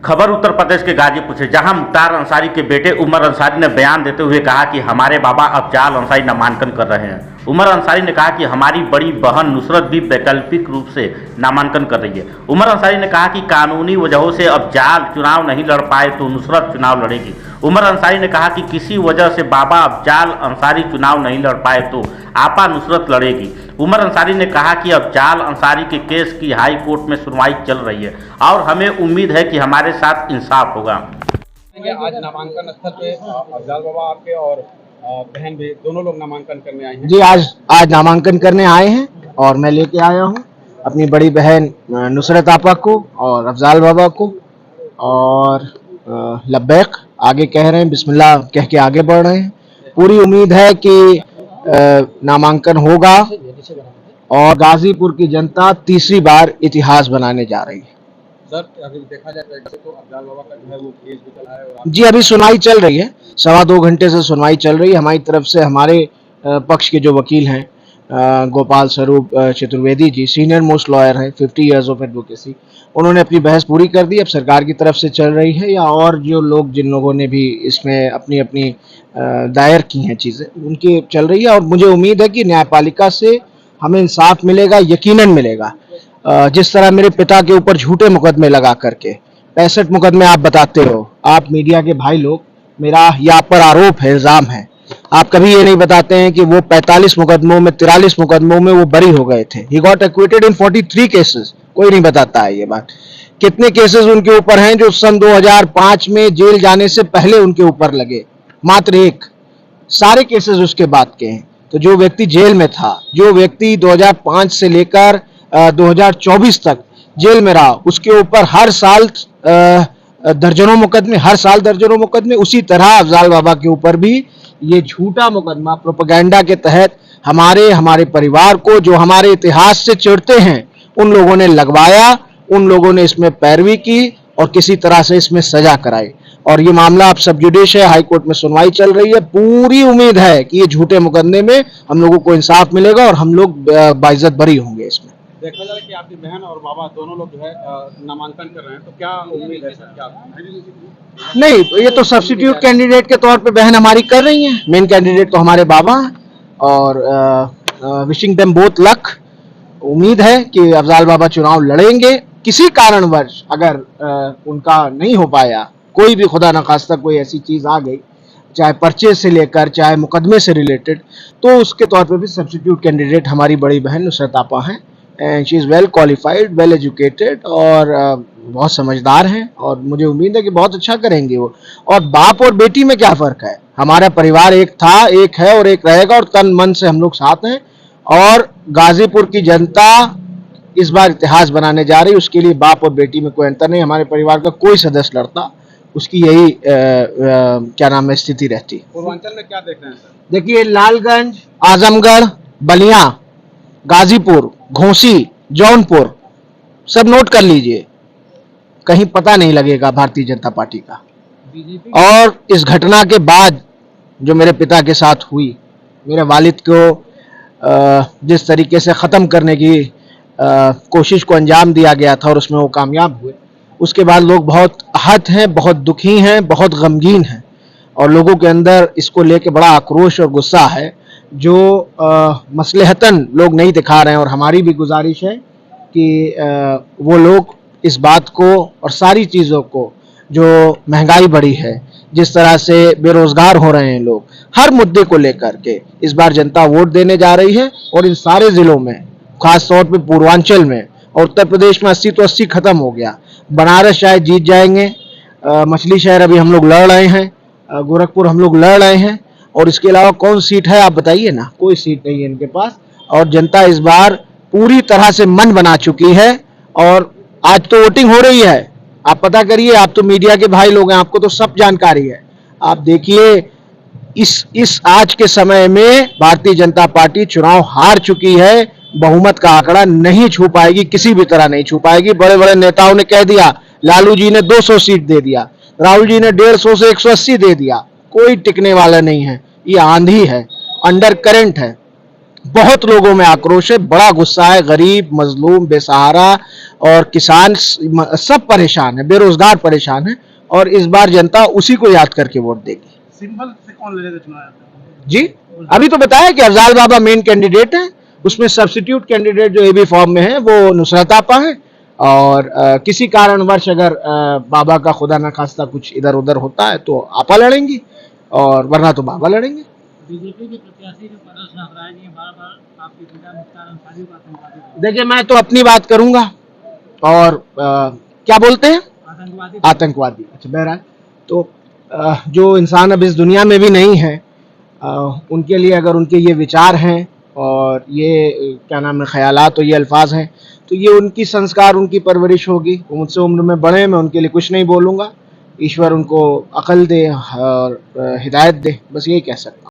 खबर उत्तर प्रदेश के गाजीपुर से, जहां मुख्तार अंसारी के बेटे उमर अंसारी ने बयान देते हुए कहा कि हमारे बाबा अफजाल अंसारी नामांकन कर रहे हैं। उमर अंसारी ने कहा कि हमारी बड़ी बहन नुसरत भी वैकल्पिक रूप से नामांकन कर रही है। उमर अंसारी ने कहा कि कानूनी वजहों से अफजाल चुनाव नहीं लड़ पाए तो नुसरत चुनाव लड़ेगी। उमर अंसारी ने कहा कि किसी वजह से बाबा अफजाल अंसारी चुनाव नहीं लड़ पाए तो आपा नुसरत लड़ेगी। उमर अंसारी ने कहा कि अफजाल अंसारी के केस की हाई कोर्ट में सुनवाई चल रही है और हमें उम्मीद है कि हमारे साथ इंसाफ होगा। आज नामांकन स्थल पे अफजाल बाबा आपके और बहन भी दोनों लोग नामांकन करने आए हैं। जी, आज नामांकन करने आए हैं और मैं लेके आया हूँ अपनी बड़ी बहन नुसरत आपा को और अफजाल बाबा को, और लब्बैक आगे कह रहे हैं, बिस्मिल्लाह कह के आगे बढ़ रहे हैं। पूरी उम्मीद है कि नामांकन होगा और गाजीपुर की जनता तीसरी बार इतिहास बनाने जा रही है। सर, अगर देखा जाए तो अफजाल बाबा का जो है वो केस भी चला है और जी, अभी सुनवाई चल रही है, 2.25 घंटे से सुनवाई चल रही है। हमारी तरफ से हमारे पक्ष के जो वकील हैं गोपाल स्वरूप Chaturvedi ji, senior most lawyer हैं, 50 ईयर्स ऑफ एडवोकेसी, उन्होंने अपनी बहस पूरी कर दी। अब सरकार की तरफ से चल रही है, या और जो लोग जिन लोगों ने भी इसमें अपनी अपनी दायर की हैं चीज़ें, उनकी चल रही है। और मुझे उम्मीद है कि न्यायपालिका से हमें इंसाफ मिलेगा, यकीनन मिलेगा। जिस तरह मेरे पिता के ऊपर झूठे मुकदमे लगा करके 65 मुकदमे आप बताते हो, आप मीडिया के भाई लोग, मेरा ये आप पर आरोप है, इल्ज़ाम है, आप कभी ये नहीं बताते हैं कि वो 45 मुकदमों में 43 मुकदमों में वो बरी हो गए थे। He got acquitted in 43 cases. कोई नहीं बताता है ये बात। कितने केसेस उनके ऊपर हैं जो सन 2005 में जेल जाने से पहले उनके ऊपर लगे, मात्र एक। सारे केसेस उसके बाद के हैं। तो जो व्यक्ति जेल में था, जो व्यक्ति 2005 से लेकर 2024 तक जेल में रहा, उसके ऊपर हर साल दर्जनों मुकदमे, हर साल दर्जनों मुकदमे। उसी तरह अफजाल बाबा के ऊपर भी ये झूठा मुकदमा प्रोपेगेंडा के तहत हमारे परिवार को, जो हमारे इतिहास से चिढ़ते हैं, उन लोगों ने लगवाया, उन लोगों ने इसमें पैरवी की और किसी तरह से इसमें सजा कराई। और ये मामला अब सब जुडिश है, हाई कोर्ट में सुनवाई चल रही है। पूरी उम्मीद है कि ये झूठे मुकदमे में हम लोगों को इंसाफ मिलेगा और हम लोग बाइज्जत बरी होंगे। इसमें देखा जाए कि आपकी बहन और बाबा दोनों लोग जो है नामांकन कर रहे हैं, तो क्या उम्मीद है सर? क्या नहीं, ये तो सब्स्टिट्यूट कैंडिडेट के तौर पे बहन हमारी कर रही हैं। मेन कैंडिडेट तो हमारे बाबा हैं और विशिंग देम बोथ लक। उम्मीद है कि अफजाल बाबा चुनाव लड़ेंगे। किसी कारणवश अगर उनका नहीं हो पाया, कोई भी खुदा न खास्ता कोई ऐसी चीज आ गई, चाहे पर्चे से लेकर चाहे मुकदमे से रिलेटेड, तो उसके तौर पे भी सब्स्टिट्यूट कैंडिडेट हमारी बड़ी बहन नुसरत आपा हैं। And she is well qualified, well educated और बहुत समझदार हैं, और मुझे उम्मीद है कि बहुत अच्छा करेंगे वो। और बाप और बेटी में क्या फ़र्क है? हमारा परिवार एक था, एक है और एक रहेगा, और तन मन से हम लोग साथ हैं। और गाजीपुर की जनता इस बार इतिहास बनाने जा रही है, उसके लिए बाप और बेटी में कोई अंतर नहीं। हमारे परिवार का कोई सदस्य लड़ता, उसकी यही क्या नाम है स्थिति रहती। पूर्वांचल में क्या देख रहे हैं सर? देखिए, लालगंज, आजमगढ़, बलिया, गाजीपुर, घोसी, जौनपुर, सब नोट कर लीजिए, कहीं पता नहीं लगेगा भारतीय जनता पार्टी का। और इस घटना के बाद जो मेरे पिता के साथ हुई, मेरे वालिद को जिस तरीके से ख़त्म करने की कोशिश को अंजाम दिया गया था और उसमें वो कामयाब हुए, उसके बाद लोग बहुत आहत हैं, बहुत दुखी हैं, बहुत गमगीन हैं, और लोगों के अंदर इसको लेके बड़ा आक्रोश और गुस्सा है, जो मसलहतन लोग नहीं दिखा रहे हैं। और हमारी भी गुजारिश है कि वो लोग इस बात को और सारी चीज़ों को, जो महंगाई बढ़ी है, जिस तरह से बेरोजगार हो रहे हैं लोग, हर मुद्दे को लेकर के इस बार जनता वोट देने जा रही है। और इन सारे ज़िलों में, खास तौर पे पूर्वांचल में और उत्तर प्रदेश में 80 तो 80 खत्म हो गया। बनारस शायद जीत जाएंगे, मछली शहर अभी हम लोग लड़ रहे हैं, गोरखपुर हम लोग लड़ रहे हैं, और इसके अलावा कौन सीट है आप बताइए ना? कोई सीट नहीं है इनके पास। और जनता इस बार पूरी तरह से मन बना चुकी है। और आज तो वोटिंग हो रही है, आप पता करिए, आप तो मीडिया के भाई लोग हैं, आपको तो सब जानकारी है। आप देखिए, इस आज के समय में भारतीय जनता पार्टी चुनाव हार चुकी है। बहुमत का आंकड़ा नहीं छू पाएगी, किसी भी तरह नहीं छू पाएगी। बड़े बड़े नेताओं ने कह दिया, लालू जी ने 200 सीट दे दिया, राहुल जी ने 150 से 180 दे दिया, कोई टिकने वाला नहीं है। ये आंधी है, अंडर करंट है। बहुत लोगों में आक्रोश है, बड़ा गुस्सा है, गरीब, मजलूम, बेसहारा और किसान सब परेशान है, बेरोजगार परेशान है और इस बार जनता उसी को याद करके वोट देगी। सिंबल से कौन लड़ेगा चुनाव? जी, अभी तो बताया कि अफजाल बाबा मेन कैंडिडेट है, उसमें सब्स्टिट्यूट कैंडिडेट जो एबी फॉर्म में है वो नुसरत आपा है और किसी कारणवश अगर बाबा का खुदा न खास्ता कुछ इधर उधर होता है तो आपा लड़ेंगी और वरना तो बाबा लड़ेंगे। बीजेपी के प्रत्याशी जो परवेश नागराज जी बार बार आपके पिता मुख्तार अंसारी को आतंकवादी देखिए, मैं तो अपनी बात करूंगा और क्या बोलते हैं आतंकवादी। अच्छा, बहरहाल तो जो इंसान अब इस दुनिया में भी नहीं है, उनके लिए अगर उनके ये विचार हैं और ये क्या नाम है ख्यालात और ये अल्फाज हैं तो ये उनकी संस्कार, उनकी परवरिश होगी। वो मुझसे उम्र में बड़े हैं, मैं उनके लिए कुछ नहीं बोलूँगा। ईश्वर उनको अकल दे और हिदायत दे, बस यही कह सकता हूँ।